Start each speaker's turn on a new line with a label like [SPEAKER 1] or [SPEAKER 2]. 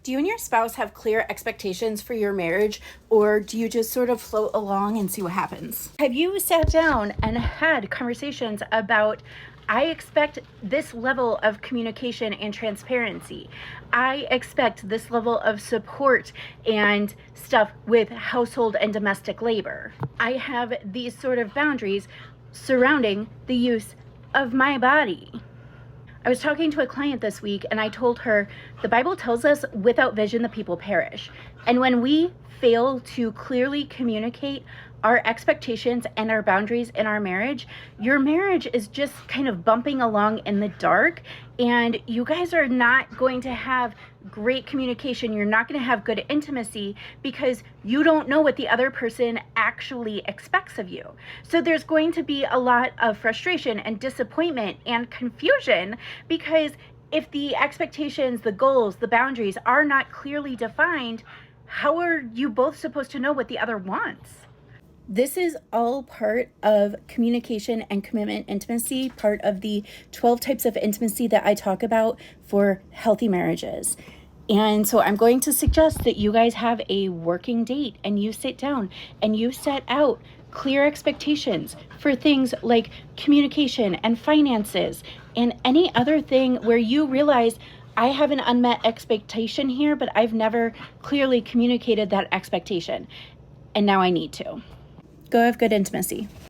[SPEAKER 1] Do you and your spouse have clear expectations for your marriage, or do you just sort of float along and see what happens? Have you sat down and had conversations about, I expect this level of communication and transparency. I expect this level of support and stuff with household and domestic labor. I have these sort of boundaries surrounding the use of my body. I was talking to a client this week and I told her the Bible tells us without vision the people perish. And when we fail to clearly communicate our expectations and our boundaries in our marriage, your marriage is just kind of bumping along in the dark, and you guys are not going to have great communication. You're not going to have good intimacy because you don't know what the other person actually expects of you. So there's going to be a lot of frustration and disappointment and confusion because if the expectations, the goals, the boundaries are not clearly defined, how are you both supposed to know what the other wants? This is all part of communication and commitment intimacy, part of the 12 types of intimacy that I talk about for healthy marriages. And so I'm going to suggest that you guys have a working date and you sit down and you set out clear expectations for things like communication and finances and any other thing where you realize I have an unmet expectation here, but I've never clearly communicated that expectation. And now I need to. Go have good intimacy.